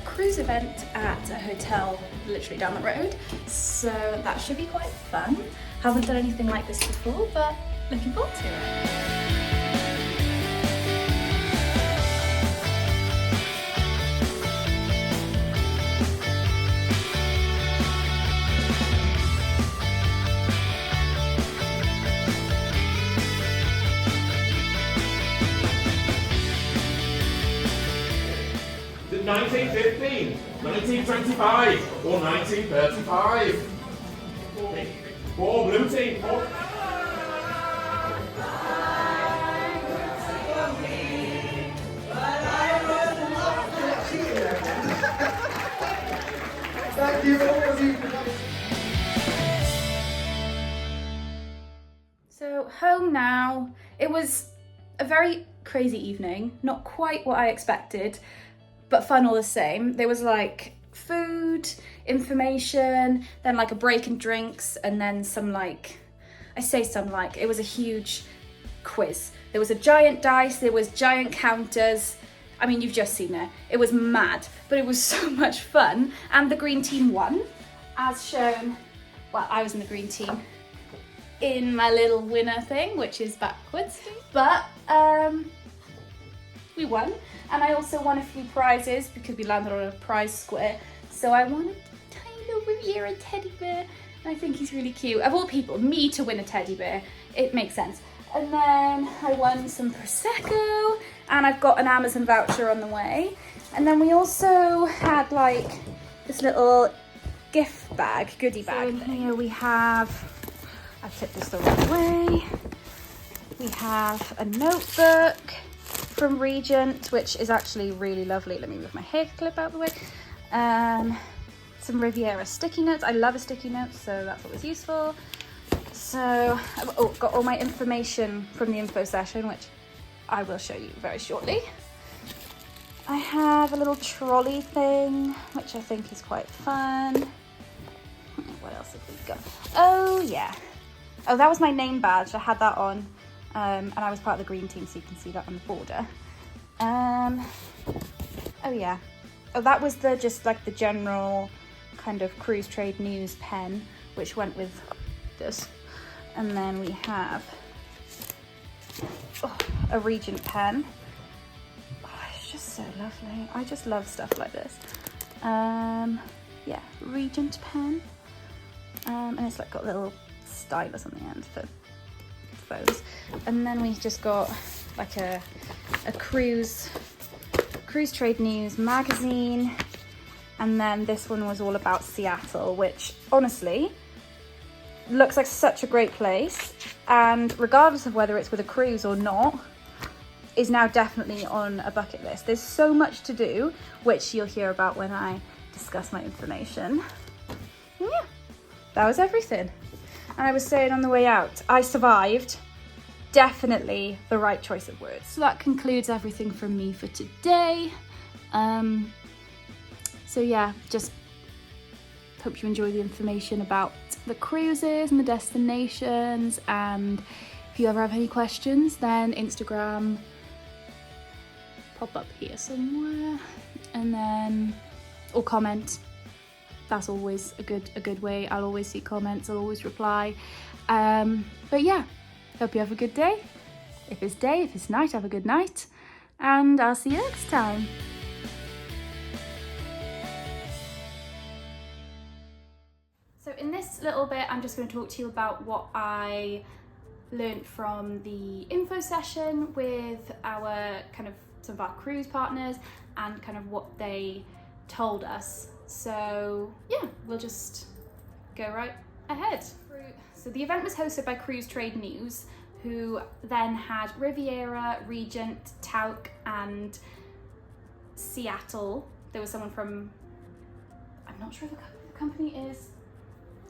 cruise event at a hotel literally down the road, so that should be quite fun. Haven't done anything like this before, but looking forward to it. Is it 1915, 1925, or 1935? Four blue team. Four. Thank you, all of you. So home now. It was a very crazy evening, not quite what I expected, but fun all the same. There was like food, information, then like a break in drinks, and then it was a huge quiz. There was a giant dice, there was giant counters. I mean, you've just seen it. It was mad, but it was so much fun. And the green team won, as shown. Well, I was in the green team in my little winner thing, which is backwards. But we won. And I also won a few prizes because we landed on a prize square. So I won a tiny little Riviera teddy bear. And I think he's really cute. Of all people, me to win a teddy bear, it makes sense. And then I won some Prosecco, and I've got an Amazon voucher on the way. And then we also had like this little gift bag, goodie bag. So in here we have, I've tipped this the wrong way. We have a notebook from Regent, which is actually really lovely. Let me move my hair clip out of the way. Some Riviera sticky notes. I love a sticky note, so that's always useful. So I've got all my information from the info session, which I will show you very shortly. I have a little trolley thing, which I think is quite fun. What else have we got? Oh yeah. Oh, that was my name badge. I had that on. And I was part of the green team, so you can see that on the border. Oh yeah. Oh, that was just like the general kind of cruise trade news pen, which went with this. And then we have a Regent pen. Oh, it's just so lovely. I just love stuff like this. Yeah, Regent pen. And it's like got a little stylus on the end for phones. And then we just got like a cruise trade news magazine. And then this one was all about Seattle, which honestly looks like such a great place, and regardless of whether it's with a cruise or not, is now definitely on a bucket list. There's so much to do, which you'll hear about when I discuss my information. And yeah, that was everything. And I was saying on the way out, I survived. Definitely the right choice of words. So that concludes everything from me for today. So yeah, just hope you enjoy the information about the cruises and the destinations, and if you ever have any questions, then Instagram pop up here somewhere, and then or comment. That's always a good way. I'll always see comments, I'll always reply. But yeah, hope you have a good day. If it's day, if it's night, have a good night, and I'll see you next time. So in this little bit, I'm just going to talk to you about what I learned from the info session with our some of our cruise partners, and kind of what they told us. So yeah, we'll just go right ahead. So the event was hosted by Cruise Trade News, who then had Riviera, Regent, Tauck, and Seattle. There was someone from, I'm not sure if the company is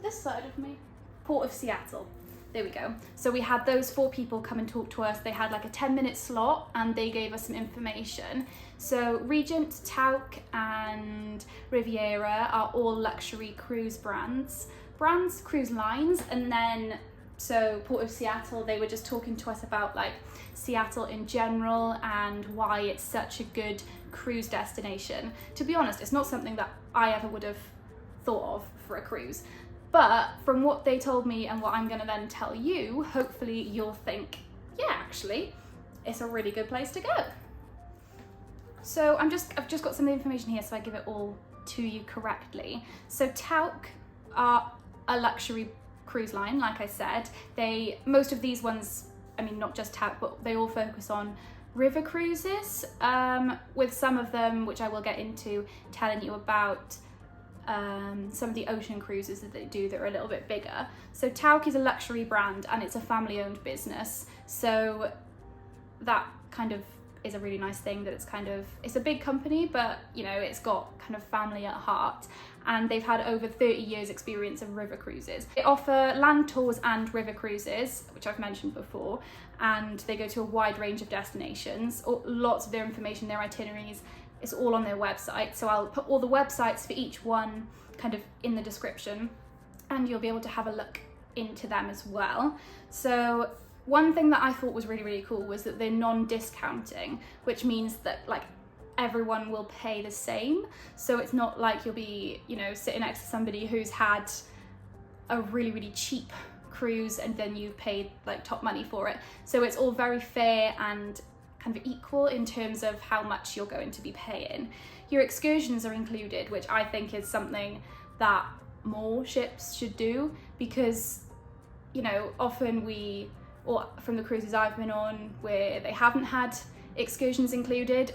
this side of me, Port of Seattle. There we go. So we had those 4 people come and talk to us. They had like a 10-minute slot, and they gave us some information. So Regent, Tauck, and Riviera are all luxury cruise brands, cruise lines, and then so Port of Seattle, they were just talking to us about like Seattle in general and why it's such a good cruise destination. To be honest, it's not something that I ever would have thought of for a cruise, but from what they told me and what I'm going to then tell you, hopefully you'll think, yeah, actually it's a really good place to go. So I've just got some information here so I give it all to you correctly. So Tauck are a luxury cruise line, like I said. Most of these ones, I mean not just Tauck, but they all focus on river cruises, with some of them, which I will get into, telling you about some of the ocean cruises that they do that are a little bit bigger. So Tauck is a luxury brand and it's a family-owned business, so that kind of is a really nice thing, that it's a big company, but you know, it's got kind of family at heart, and they've had over 30 years experience of river cruises. They offer land tours and river cruises, which I've mentioned before, and they go to a wide range of destinations. Lots of their information, their itineraries, is all on their website, so I'll put all the websites for each one kind of in the description, and you'll be able to have a look into them as well. So one thing that I thought was really, really cool was that they're non-discounting, which means that like everyone will pay the same. So it's not like you'll be, you know, sitting next to somebody who's had a really, really cheap cruise and then you've paid like top money for it. So it's all very fair and kind of equal in terms of how much you're going to be paying. Your excursions are included, which I think is something that more ships should do, because, you know, often or from the cruises I've been on where they haven't had excursions included,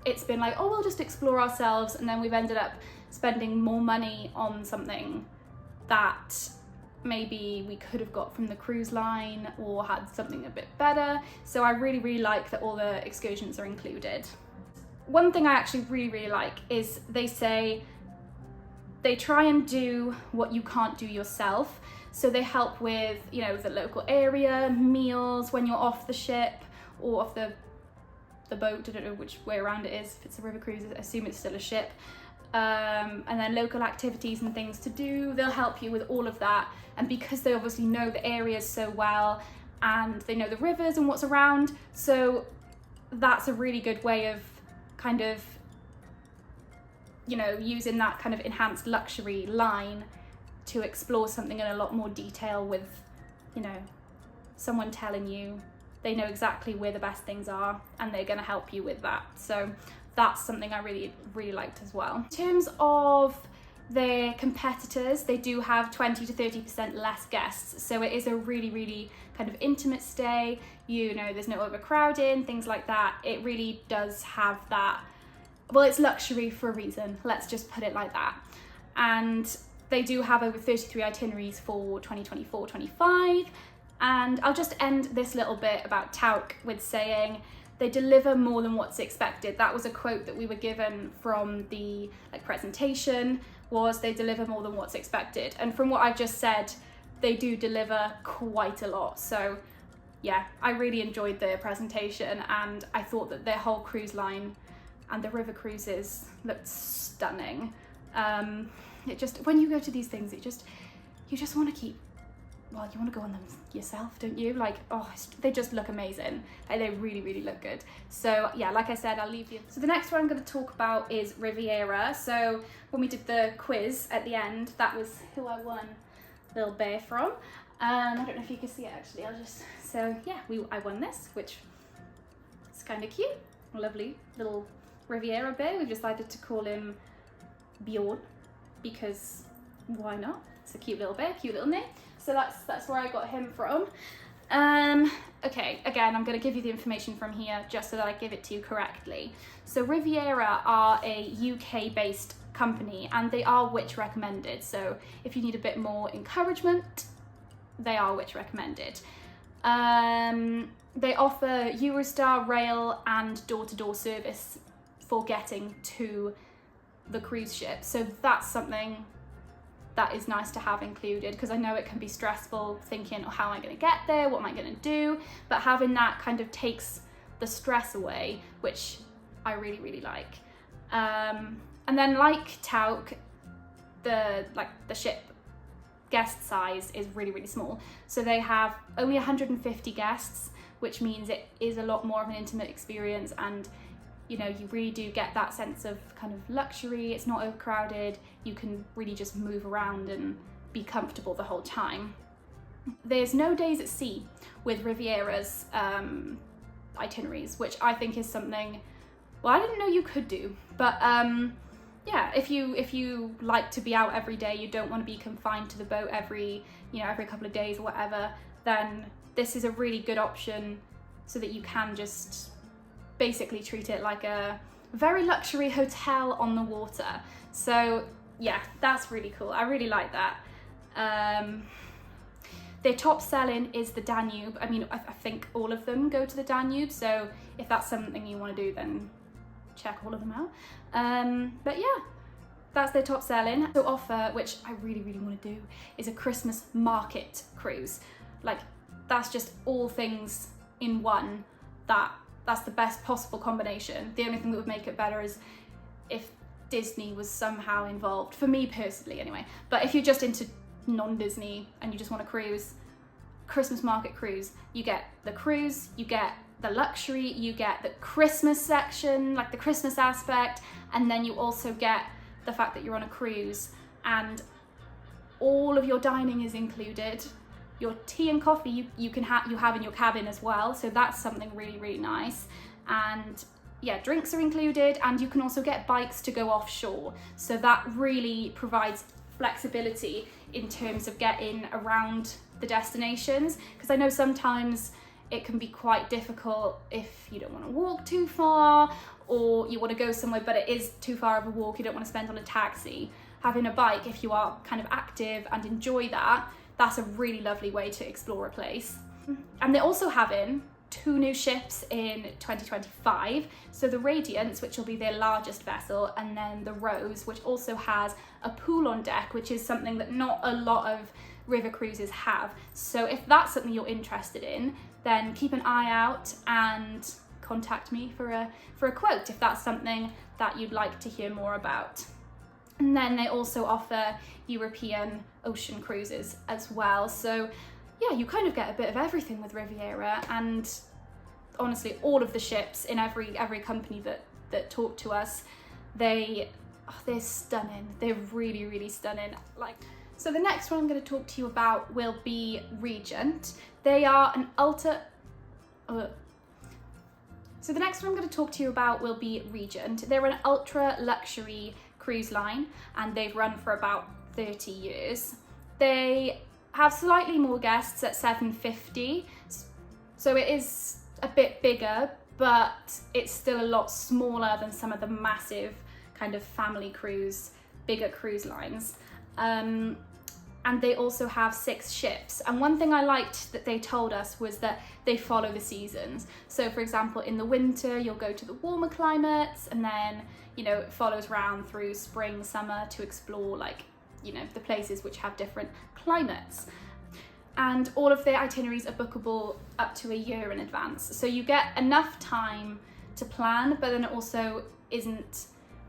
it's been like, oh, we'll just explore ourselves, and then we've ended up spending more money on something that maybe we could have got from the cruise line or had something a bit better. So I really, really like that all the excursions are included. One thing I actually really, really like is they say they try and do what you can't do yourself. So they help with, you know, the local area, meals when you're off the ship or off the boat. I don't know which way around it is. If it's a river cruise, I assume it's still a ship. And then local activities and things to do. They'll help you with all of that. And because they obviously know the areas so well and they know the rivers and what's around, so that's a really good way of kind of, you know, using that kind of enhanced luxury line to explore something in a lot more detail with, you know, someone telling you they know exactly where the best things are and they're going to help you with that. So that's something I really, really liked as well. In terms of their competitors, they do have 20 to 30% less guests. So it is a really, really kind of intimate stay. You know, there's no overcrowding, things like that. It really does have that, well, it's luxury for a reason. Let's just put it like that. And they do have over 33 itineraries for 2024-25. And I'll just end this little bit about Tauck with saying they deliver more than what's expected. That was a quote that we were given from the presentation, was they deliver more than what's expected. And from what I've just said, they do deliver quite a lot. So yeah, I really enjoyed the presentation, and I thought that their whole cruise line and the river cruises looked stunning. It just, when you go to these things, you just want to keep, well, you want to go on them yourself, don't you? Like, oh, they just look amazing. Like, they really, really look good. So yeah, like I said, I'll leave you. So the next one I'm going to talk about is Riviera. So when we did the quiz at the end, that was who I won Little Bear from. I don't know if you can see it actually. So yeah, I won this, which is kind of cute. Lovely little Riviera bear. We've decided to call him Bjorn because why not? It's a cute little bear, cute little name. So that's where I got him from. Okay, again, I'm going to give you the information from here just so that I give it to you correctly. So Riviera are a UK-based company and they are Which recommended. So if you need a bit more encouragement, they are Which recommended. They offer Eurostar, rail and door-to-door service for getting to the cruise ship. So that's something that is nice to have included, because I know it can be stressful thinking, oh, how am I going to get there? What am I going to do? But having that kind of takes the stress away, which I really, really like. And then like Tauck, the ship guest size is really, really small. So they have only 150 guests, which means it is a lot more of an intimate experience, and you know, you really do get that sense of kind of luxury. It's not overcrowded. You can really just move around and be comfortable the whole time. There's no days at sea with Riviera's itineraries, which I think is something, well, I didn't know you could do, but yeah, if you like to be out every day, you don't want to be confined to the boat every couple of days or whatever, then this is a really good option so that you can just basically treat it like a very luxury hotel on the water. So yeah, that's really cool. I really like that. Their top selling is the Danube. I mean, I think all of them go to the Danube, so if that's something you want to do, then check all of them out. But yeah, that's their top selling. So offer, which I really, really want to do, is a Christmas market cruise. Like, that's just all things in one. That's the best possible combination. The only thing that would make it better is if Disney was somehow involved, for me personally anyway. But if you're just into non-Disney and you just want a cruise, Christmas market cruise, you get the cruise, you get the luxury, you get the Christmas section, like the Christmas aspect, and then you also get the fact that you're on a cruise and all of your dining is included. Your tea and coffee you have in your cabin as well, so that's something really, really nice. And yeah, drinks are included, and you can also get bikes to go offshore, so that really provides flexibility in terms of getting around the destinations, because I know sometimes it can be quite difficult if you don't want to walk too far, or you want to go somewhere but it is too far of a walk, you don't want to spend on a taxi. Having a bike, if you are kind of active and enjoy that, that's a really lovely way to explore a place. And they're also having 2 new ships in 2025. So the Radiance, which will be their largest vessel, and then the Rose, which also has a pool on deck, which is something that not a lot of river cruises have. So if that's something you're interested in, then keep an eye out and contact me for a quote if that's something that you'd like to hear more about. And then they also offer European ocean cruises as well. So yeah, you kind of get a bit of everything with Riviera, and honestly, all of the ships in every company that talk to us, they're stunning. They're really, really stunning. So the next one I'm going to talk to you about will be Regent. They are an So the next one I'm going to talk to you about will be Regent. They're an ultra luxury cruise line, and they've run for about 30 years. They have slightly more guests at 750, so it is a bit bigger, but it's still a lot smaller than some of the massive kind of family cruise, bigger cruise lines. And they also have 6 ships. And one thing I liked that they told us was that they follow the seasons. So for example, in the winter, you'll go to the warmer climates, and then, you know, it follows round through spring, summer to explore, like, you know, the places which have different climates. And all of their itineraries are bookable up to a year in advance. So you get enough time to plan, but then it also isn't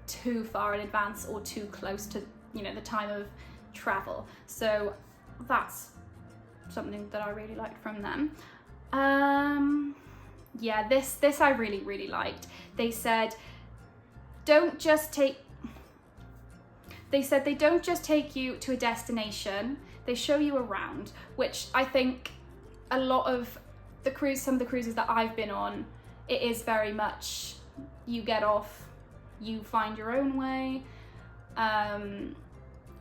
too far in advance or too close to, you know, the time of travel. So that's something that I really liked from them. Yeah, this I really, really liked. They said they don't just take you to a destination, they show you around, which I think a lot of some of the cruises that I've been on, it is very much you get off, you find your own way,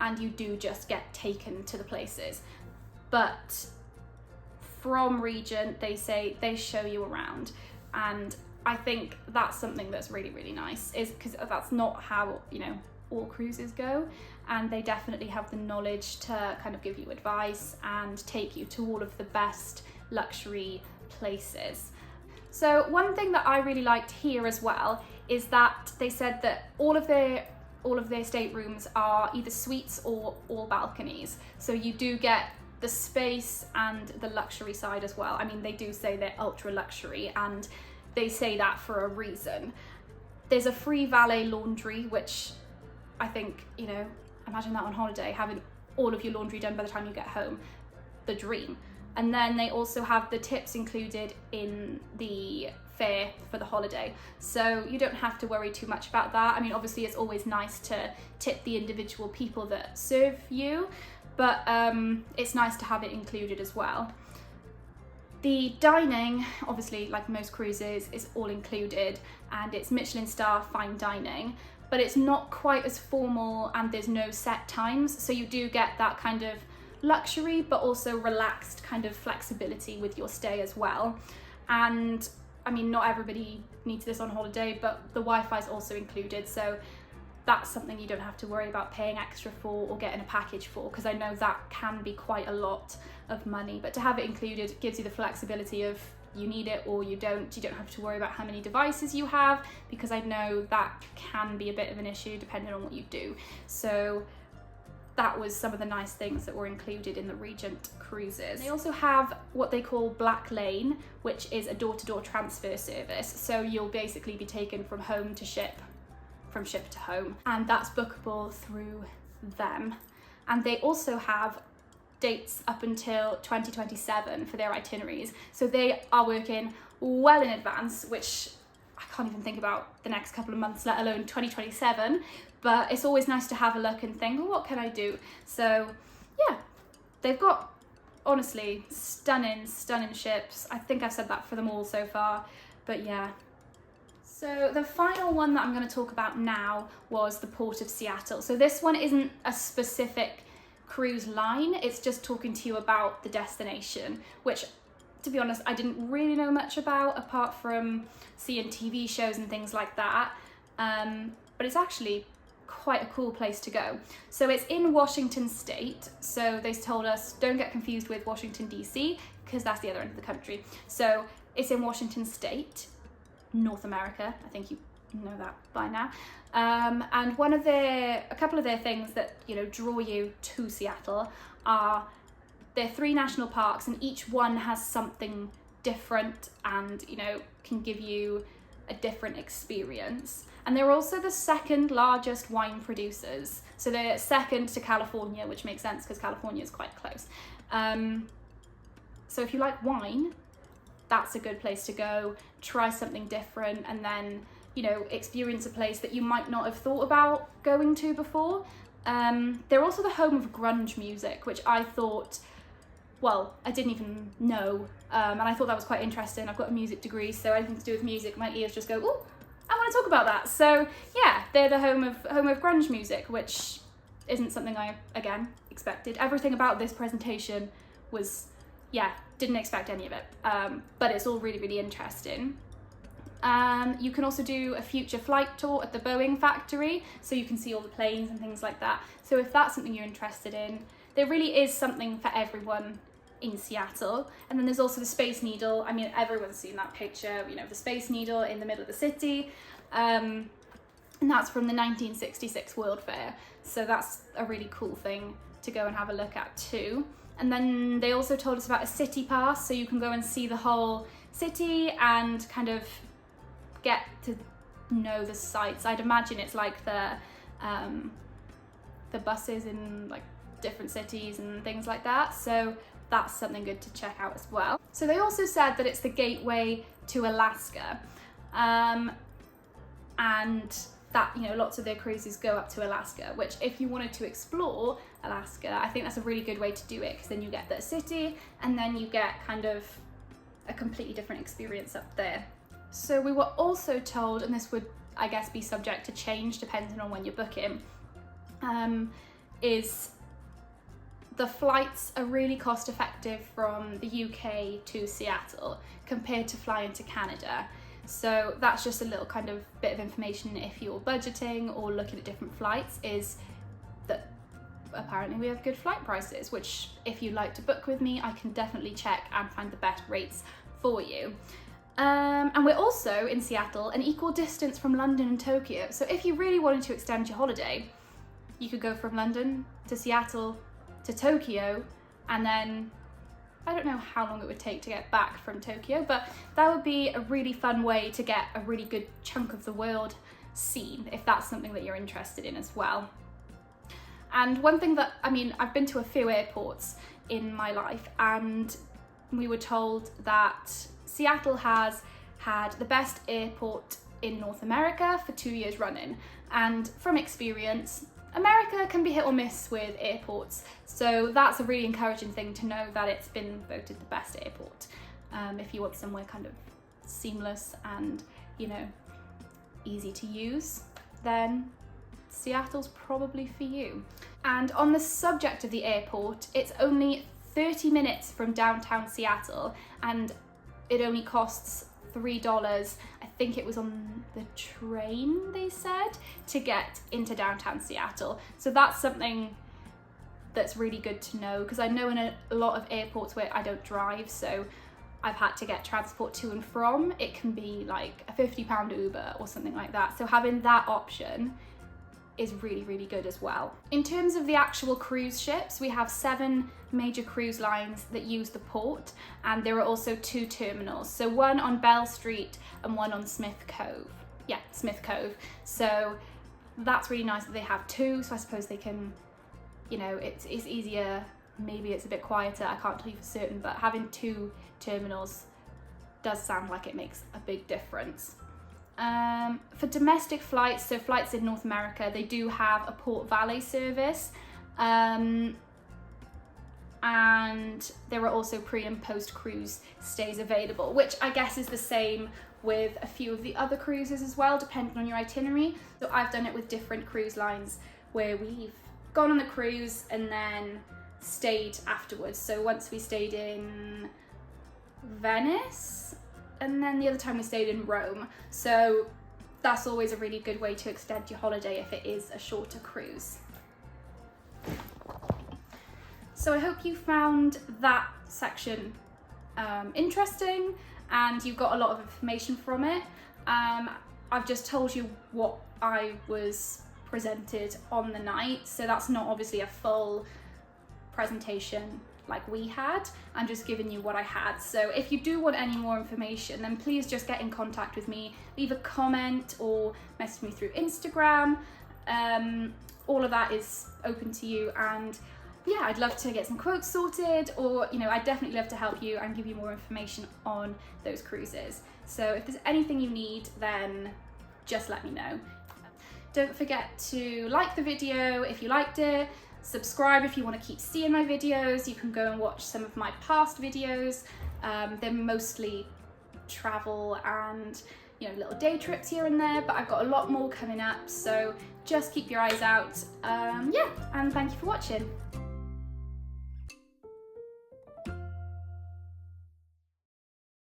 and you do just get taken to the places. But from Regent, they say they show you around, and I think that's something that's really, really nice, is because that's not how, you know, all cruises go, and they definitely have the knowledge to kind of give you advice and take you to all of the best luxury places. So one thing that I really liked here as well is that they said that all of their staterooms are either suites or all balconies. So you do get the space and the luxury side as well. I mean, they do say they're ultra luxury, and they say that for a reason. There's a free valet laundry, which I think, you know, imagine that on holiday, having all of your laundry done by the time you get home. The dream. And then they also have the tips included in the fare for the holiday, so you don't have to worry too much about that. I mean, obviously it's always nice to tip the individual people that serve you, but it's nice to have it included as well. The dining, obviously, like most cruises, is all included, and it's Michelin star fine dining, but it's not quite as formal and there's no set times, so you do get that kind of luxury but also relaxed kind of flexibility with your stay as well. And I mean, not everybody needs this on holiday, but the Wi-Fi is also included, so that's something you don't have to worry about paying extra for or getting a package for, because I know that can be quite a lot of money, but to have it included gives you the flexibility of you need it or you don't. You don't have to worry about how many devices you have, because I know that can be a bit of an issue depending on what you do. So that was some of the nice things that were included in the Regent cruises. They also have what they call Black Lane, which is a door-to-door transfer service. So you'll basically be taken from home to ship, from ship to home, and that's bookable through them. And they also have dates up until 2027 for their itineraries. So they are working well in advance, which I can't even think about the next couple of months, let alone 2027. But it's always nice to have a look and think, well, what can I do? So yeah, they've got, honestly, stunning ships. I think I've said that for them all so far, but yeah. So the final one that I'm going to talk about now was the Port of Seattle. So this one isn't a specific cruise line, it's just talking to you about the destination, which, to be honest, I didn't really know much about apart from seeing TV shows and things like that. But it's actually quite a cool place to go. So it's in Washington State. So they told us don't get confused with Washington DC, because that's the other end of the country. So it's in Washington State, North America. I think you know that by now. And a couple of their things that, you know, draw you to Seattle are there are 3 national parks, and each one has something different and, you know, can give you a different experience. And they're also the second largest wine producers. So they're second to California, which makes sense because California is quite close. So if you like wine, that's a good place to go. Try something different, and then, you know, experience a place that you might not have thought about going to before. They're also the home of grunge music, which I thought, well, I didn't even know, and I thought that was quite interesting. I've got a music degree, so anything to do with music, my ears just go, ooh, I want to talk about that. So yeah, they're the home of grunge music, which isn't something I, again, expected. Everything about this presentation was, yeah, didn't expect any of it, but it's all really, really interesting. You can also do a future flight tour at the Boeing factory, so you can see all the planes and things like that. So if that's something you're interested in, there really is something for everyone in Seattle. And then there's also the Space Needle. I mean, everyone's seen that picture, you know, the Space Needle in the middle of the city. And that's from the 1966 World Fair. So that's a really cool thing to go and have a look at too. And then they also told us about a city pass, so you can go and see the whole city and kind of get to know the sights. I'd imagine it's like the buses in like different cities and things like that. So that's something good to check out as well. So they also said that it's the gateway to Alaska, and that, you know, lots of their cruises go up to Alaska, which if you wanted to explore Alaska, I think that's a really good way to do it, because then you get the city and then you get kind of a completely different experience up there. So we were also told, and this would, I guess, be subject to change depending on when you're booking, is the flights are really cost effective from the UK to Seattle compared to flying to Canada. So that's just a little kind of bit of information if you're budgeting or looking at different flights, is that apparently we have good flight prices, which if you'd like to book with me, I can definitely check and find the best rates for you. And we're also in Seattle, an equal distance from London and Tokyo. So if you really wanted to extend your holiday, you could go from London to Seattle to Tokyo, and then I don't know how long it would take to get back from Tokyo, but that would be a really fun way to get a really good chunk of the world seen, if that's something that you're interested in as well. And one thing that, I mean, I've been to a few airports in my life, and we were told that Seattle has had the best airport in North America for 2 years running. And from experience, America can be hit or miss with airports. So that's a really encouraging thing to know that it's been voted the best airport. If you want somewhere kind of seamless and, you know, easy to use, then Seattle's probably for you. And on the subject of the airport, it's only 30 minutes from downtown Seattle, and it only costs $3, I think it was on the train, they said, to get into downtown Seattle. So that's something that's really good to know, because I know in a lot of airports where I don't drive, so I've had to get transport to and from, it can be like a £50 Uber or something like that. So having that option is really, really good as well. In terms of the actual cruise ships, we have 7 major cruise lines that use the port, and there are also 2 terminals. So one on Bell Street and one on Smith Cove. Yeah, Smith Cove. So that's really nice that they have 2, so I suppose they can, you know, it's easier, maybe it's a bit quieter, I can't tell you for certain, but having 2 terminals does sound like it makes a big difference. For domestic flights, so flights in North America, they do have a Port Valet service, and there are also pre and post cruise stays available, which I guess is the same with a few of the other cruises as well, depending on your itinerary. So I've done it with different cruise lines where we've gone on the cruise and then stayed afterwards. So once we stayed in Venice, and then the other time we stayed in Rome. So that's always a really good way to extend your holiday if it is a shorter cruise. So I hope you found that section interesting and you got a lot of information from it. I've just told you what I was presented on the night, so that's not obviously a full presentation like we had. I'm just giving you what I had. So if you do want any more information, then please just get in contact with me, leave a comment or message me through Instagram. All of that is open to you, and yeah, I'd love to get some quotes sorted, or, you know, I'd definitely love to help you and give you more information on those cruises. So if there's anything you need, then just let me know. Don't forget to like the video if you liked it, subscribe if you want to keep seeing my videos. You can go and watch some of my past videos. They're mostly travel and, you know, little day trips here and there, but I've got a lot more coming up, so just keep your eyes out. Yeah, and thank you for watching.